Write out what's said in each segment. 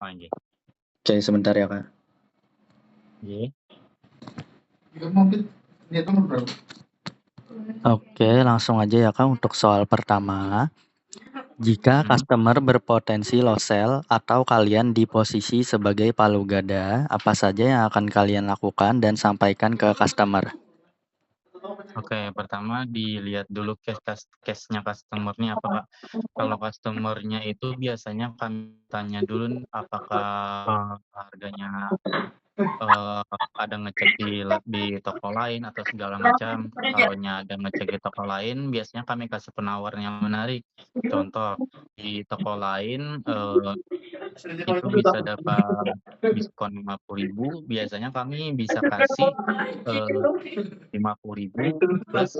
Oh, nggih. Oke, sebentar ya, Kak. Nggih. Oke, langsung aja ya, Kak, untuk soal pertama. Jika customer berpotensi lost sell atau kalian di posisi sebagai palu gada, apa saja yang akan kalian lakukan dan sampaikan ke customer? Oke, pertama dilihat dulu case-nya customer-nya apa, Kak. Kalau customer-nya itu biasanya kami tanya dulu apakah harganya ada ngecek di toko lain atau segala macam. Kalaunya ada ngecek di toko lain, biasanya kami kasih penawaran yang menarik. Contoh, di toko lain, itu bisa dapat diskon 50.000, biasanya kami bisa kasih, 50.000 plus,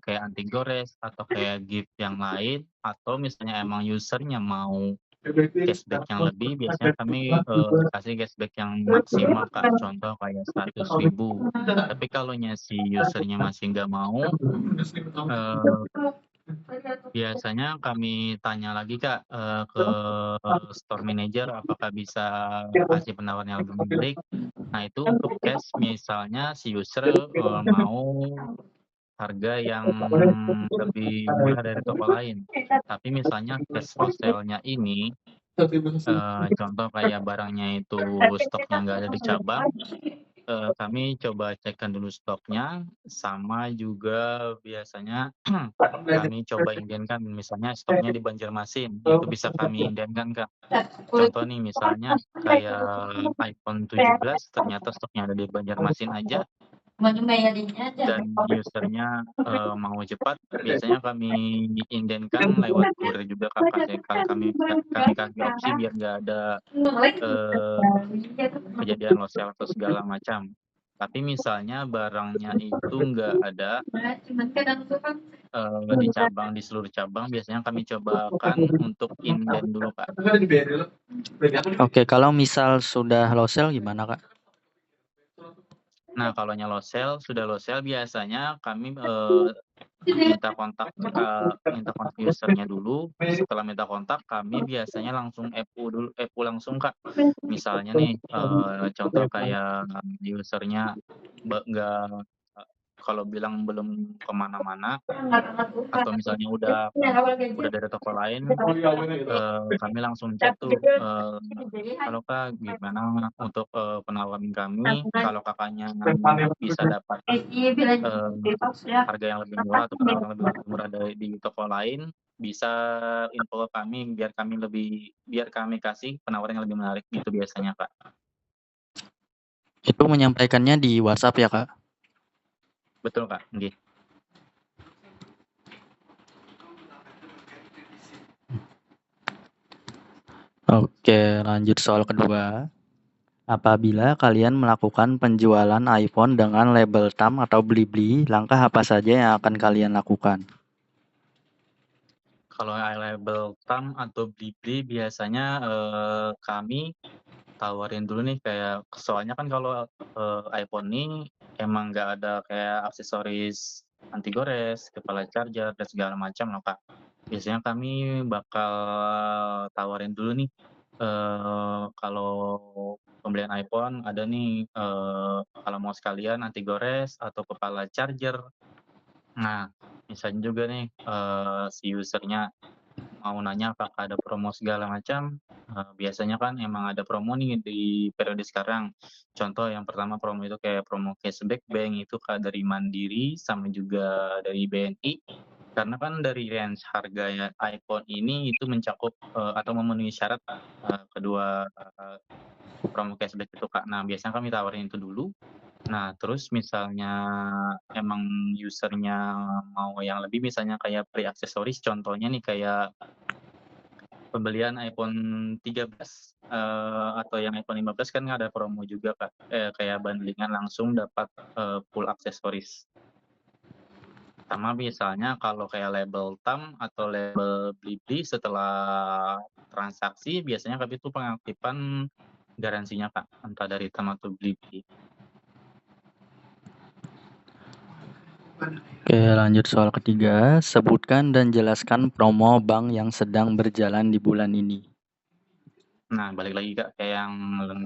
kayak anti gores atau kayak gift yang lain, atau misalnya emang user-nya mau cashback yang lebih, biasanya kami, kasih cashback yang maksimal, Kak. Contoh kayak 100.000. Tapi kalaunya si user-nya masih nggak mau, biasanya kami tanya lagi, Kak, ke store manager apakah bisa kasih penawaran yang lebih menarik. Nah, itu untuk cash misalnya si user, mau harga yang lebih murah dari toko lain. Tapi misalnya cash loss sale-nya ini, contoh kayak barangnya itu stoknya nggak ada di cabang, kami coba cekkan dulu stoknya, sama juga biasanya kami coba indenkan misalnya stoknya di Banjarmasin, itu bisa kami indenkan, Kak. Contoh nih misalnya kayak iPhone 17 ternyata stoknya ada di Banjarmasin aja dan user-nya, mau cepat, biasanya kami indenkan lewat kurir juga, Kak. Kami kasih opsi biar nggak ada, eee, kejadian lost sale atau segala macam. Tapi misalnya barangnya itu nggak ada, di seluruh cabang, biasanya kami cobakan untuk inden dulu, Kak. Oke, kalau misal sudah lost sell gimana, Kak? Nah, kalaunya sudah lost sale biasanya kami, minta kontak user-nya dulu. Setelah minta kontak, kami biasanya langsung FU langsung, Kak. Misalnya nih, contoh kayak user-nya nggak kalau bilang belum kemana-mana atau misalnya udah dari toko lain, kami langsung chat tuh, "Halo Kak, gimana untuk, penawaran kami kalau Kakaknya bisa dapat, harga yang lebih murah atau penawaran lebih murah di toko lain, bisa info ke kami biar kami kasih penawaran yang lebih menarik," gitu biasanya, Kak. Itu menyampaikannya di WhatsApp ya, Kak? Betul, Kak, nggih. Oke, lanjut soal kedua. Apabila kalian melakukan penjualan iPhone dengan label TAM atau Blibli, langkah apa saja yang akan kalian lakukan? Kalau label TAM atau Blibli biasanya, kami tawarin dulu nih kayak soalnya kan kalau, iPhone ini emang nggak ada kayak aksesoris anti gores, kepala charger, dan segala macam loh, Kak. Biasanya kami bakal tawarin dulu nih, kalau pembelian iPhone ada nih, kalau mau sekalian anti gores atau kepala charger. Nah, misalnya juga nih, si user-nya mau nanya apakah ada promo segala macam, biasanya kan emang ada promo nih di periode sekarang. Contoh yang pertama promo itu kayak promo cashback bank itu Kak, dari Mandiri sama juga dari BNI. Karena kan dari range harganya iPhone ini itu mencakup, atau memenuhi syarat, kedua, promo cashback itu Kak. Nah, biasanya kami tawarin itu dulu. Nah, terus misalnya emang user-nya mau yang lebih misalnya kayak free aksesoris, contohnya nih kayak pembelian iPhone 13, atau yang iPhone 15 kan ada promo juga, Kak, kayak bundlingan langsung dapat, full aksesoris. Sama misalnya kalau kayak label TAM atau label Blibli setelah transaksi biasanya kami tuh pengaktifan garansinya, Kak, entah dari TAM atau Blibli. Oke, lanjut soal ketiga. Sebutkan dan jelaskan promo bank yang sedang berjalan di bulan ini. Nah, balik lagi Kak, kayak yang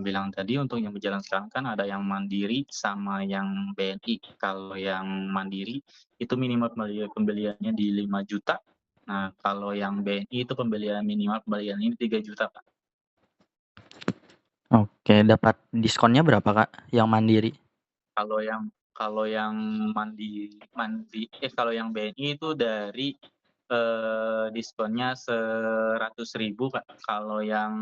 bilang tadi untuk yang berjalan sekarang kan ada yang mandiri sama yang BNI. Kalau yang mandiri itu minimal pembeliannya di 5 juta. Nah, kalau yang BNI itu minimal pembeliannya 3 juta Kak. Oke, dapat diskonnya berapa, Kak, yang mandiri? Kalau yang kalau yang BNI itu dari diskonnya 100.000 Kak. Kalau yang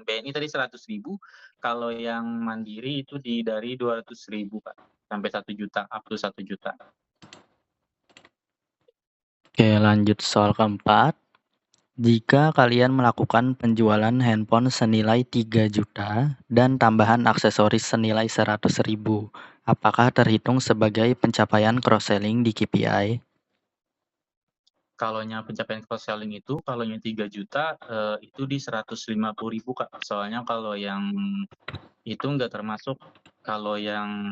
BNI tadi 100.000, kalau yang mandiri itu dari 200.000 Kak, sampai 1 juta, up to 1 juta. Oke, lanjut soal keempat. Jika kalian melakukan penjualan handphone senilai 3 juta dan tambahan aksesoris senilai 100.000, apakah terhitung sebagai pencapaian cross-selling di KPI? Kalaunya pencapaian cross selling itu, kalaunya 3 juta, itu di 150.000 Kak. Soalnya kalau yang itu nggak termasuk, kalau yang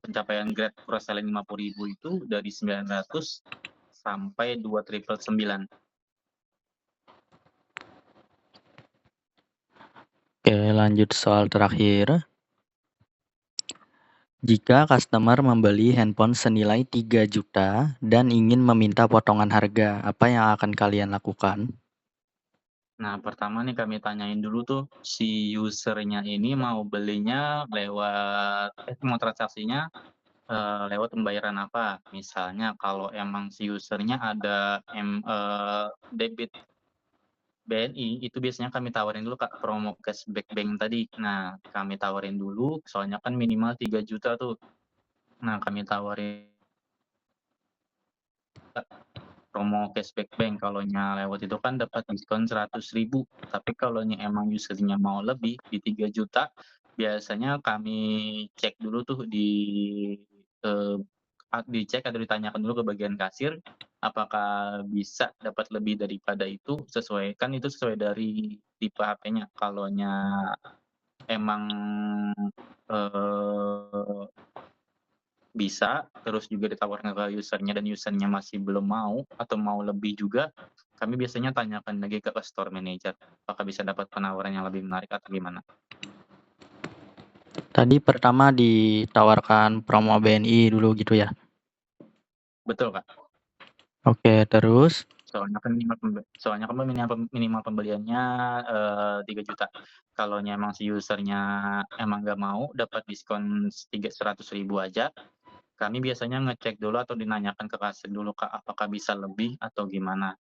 pencapaian grade cross selling 50.000 itu dari 900 sampai 2.999. Oke, lanjut soal terakhir. Jika customer membeli handphone senilai 3 juta dan ingin meminta potongan harga, apa yang akan kalian lakukan? Nah, pertama nih kami tanyain dulu tuh si user-nya ini mau belinya mau transaksinya, lewat pembayaran apa. Misalnya kalau emang si user-nya ada debit BNI, itu biasanya kami tawarin dulu Kak, promo cashback bank tadi. Nah, kami tawarin dulu, soalnya kan minimal 3 juta tuh. Nah, kami tawarin promo cashback bank, kalaunya lewat itu kan dapat diskon 100.000. Tapi kalaunya emang user-nya mau lebih di 3 juta, biasanya kami cek dulu tuh eee, dicek atau ditanyakan dulu ke bagian kasir, apakah bisa dapat lebih daripada itu, sesuai dari tipe HP-nya. Kalaunya emang, eee bisa, terus juga ditawarkan ke user-nya dan user-nya masih belum mau atau mau lebih juga, kami biasanya tanyakan lagi ke store manager, apakah bisa dapat penawaran yang lebih menarik atau gimana. Tadi pertama ditawarkan promo BNI dulu gitu ya? Betul, Kak. Oke, terus? Soalnya kan minimal pembeliannya, 3 juta. Kalaunya emang si user-nya emang nggak mau dapat diskon 100.000 aja, kami biasanya ngecek dulu atau dinanyakan ke kasir dulu, Kak, apakah bisa lebih atau gimana.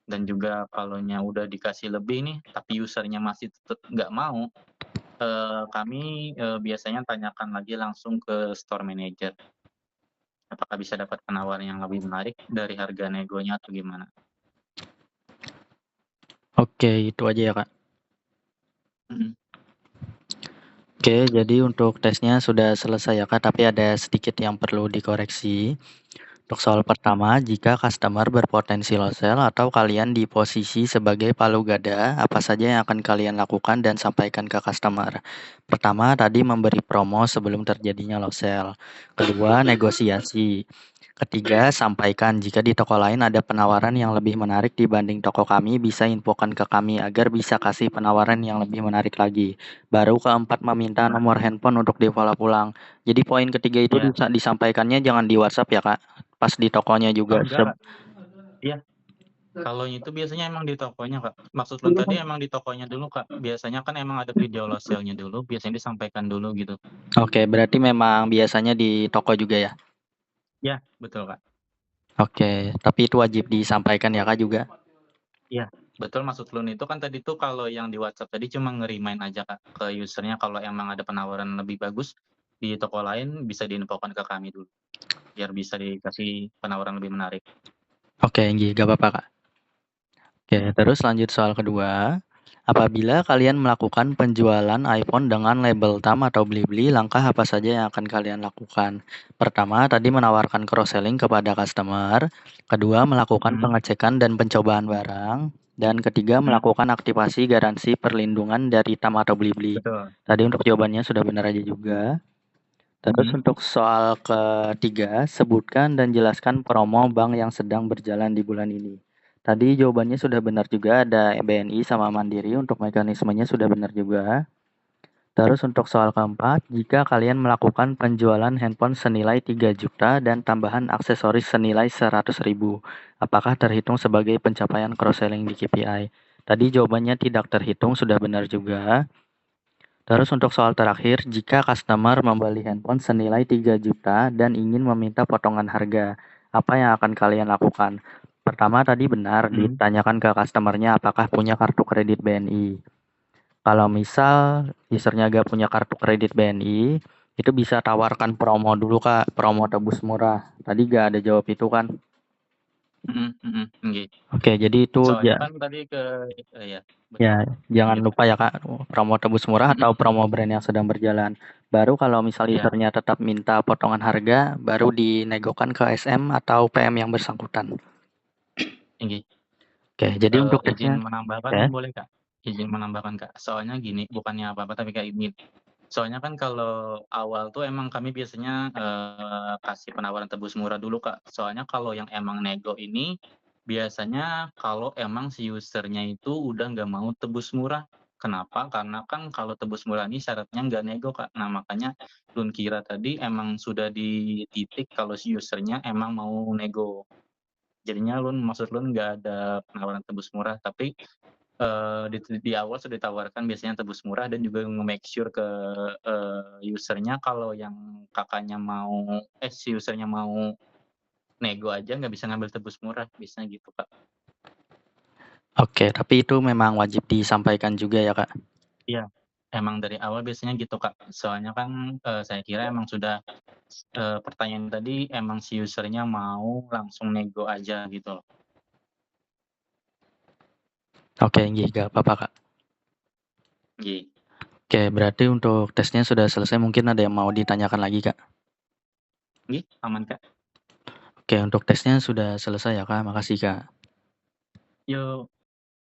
Dan juga kalaunya udah dikasih lebih nih, tapi user-nya masih tetep nggak mau, kami, biasanya tanyakan lagi langsung ke store manager, apakah bisa dapat penawaran yang lebih menarik dari harga negonya atau gimana. Oke, itu aja ya, Kak? Mhm. Oke, jadi untuk tesnya sudah selesai ya, Kak, tapi ada sedikit yang perlu dikoreksi. Untuk soal pertama, jika customer berpotensi low sell atau kalian di posisi sebagai palu gada, apa saja yang akan kalian lakukan dan sampaikan ke customer? Pertama, tadi memberi promo sebelum terjadinya low sell. Kedua, negosiasi. Ketiga, sampaikan jika di toko lain ada penawaran yang lebih menarik dibanding toko kami, bisa infokan ke kami agar bisa kasih penawaran yang lebih menarik lagi. Baru keempat, meminta Nah, nomor handphone untuk di-follow pulang. Jadi poin ketiga itu iya. disampaikannya jangan di WhatsApp ya, Kak? Pas di tokonya Oh, juga. enggak, Kak. Iya, kalau itu biasanya emang di tokonya, Kak. Maksud lu tadi emang di tokonya dulu, Kak. Biasanya kan emang ada video low sale-nya dulu, biasanya disampaikan dulu gitu. Oke, berarti memang biasanya di toko juga ya? Iya, betul, Kak. Oke, tapi itu wajib disampaikan ya, Kak, juga? Iya, betul maksud lu itu kan tadi tuh kalau yang di WhatsApp tadi cuma nge-remind aja Kak, ke user-nya kalau emang ada penawaran lebih bagus di toko lain bisa diinfokan ke kami dulu, biar bisa dikasih penawaran lebih menarik. Oke, nggih, gak apa-apa, Kak. Oke, terus lanjut soal kedua. Apabila kalian melakukan penjualan iPhone dengan label TAM atau Blibli, langkah apa saja yang akan kalian lakukan? Pertama, tadi menawarkan cross-selling kepada customer. Kedua, melakukan Mhm, pengecekan dan pencobaan barang. Dan ketiga, mhm, melakukan aktivasi garansi perlindungan dari TAM atau Blibli. betul, Tadi untuk jawabannya sudah benar aja juga. Terus mhm. untuk soal ketiga, sebutkan dan jelaskan promo bank yang sedang berjalan di bulan ini. Tadi jawabannya sudah benar juga, ada BNI sama Mandiri, untuk mekanismenya sudah benar juga. Terus untuk soal keempat, jika kalian melakukan penjualan handphone senilai 3 juta dan tambahan aksesoris senilai 100.000, apakah terhitung sebagai pencapaian cross-selling di KPI? Tadi jawabannya tidak terhitung, sudah benar juga. Terus untuk soal terakhir, jika customer membeli handphone senilai 3 juta dan ingin meminta potongan harga, apa yang akan kalian lakukan? Pertama tadi benar, Mhm. ditanyakan ke customernya apakah punya kartu kredit BNI. Kalau misal usernya gak punya kartu kredit BNI, itu bisa tawarkan promo dulu Kak, promo tebus murah. Tadi gak ada jawab itu kan? Mhm mhm, nggih. Oke, jadi itu Soalnya kan tadi ya, betul, ya jangan lanjut, Kak. lupa ya Kak, promo tebus murah Mhm, atau promo brand yang sedang berjalan. Baru kalau misal iya usernya tetap minta potongan harga, baru dinegokan ke SM atau PM yang bersangkutan. nggih. Oke, jadi untuk Izin tesnya, menambahkan oke. boleh, Kak? Izin menambahkan, Kak. Soalnya gini, bukannya apa-apa tapi kayak gini, soalnya kan kalau awal tuh emang kami biasanya, kasih penawaran tebus murah dulu, Kak. Soalnya kalau yang emang nego ini, biasanya kalau emang si user-nya itu udah nggak mau tebus murah. Kenapa? Karena kan kalau tebus murah ini syaratnya nggak nego, Kak. Nah, makanya Lun kira tadi emang sudah di titik kalau si user-nya emang mau nego. Jadinya maksud Lun nggak ada penawaran tebus murah, tapi di awal sudah ditawarkan biasanya tebus murah dan juga nge-make sure ke, user-nya kalau yang Kakaknya mau si user-nya mau nego aja nggak bisa ngambil tebus murah, biasanya gitu, Kak. Oke, tapi itu memang wajib disampaikan juga ya Kak? Iya, emang dari awal biasanya gitu, Kak. Soalnya kan, saya kira emang sudah, pertanyaan tadi emang si user-nya mau langsung nego aja gitu loh. Oke, nggih, gak apa-apa Kak. Nggih. Oke, berarti untuk tesnya sudah selesai, mungkin ada yang mau ditanyakan lagi Kak? Nggih, aman, Kak. Oke, untuk tesnya sudah selesai ya Kak, makasih Kak. Yok.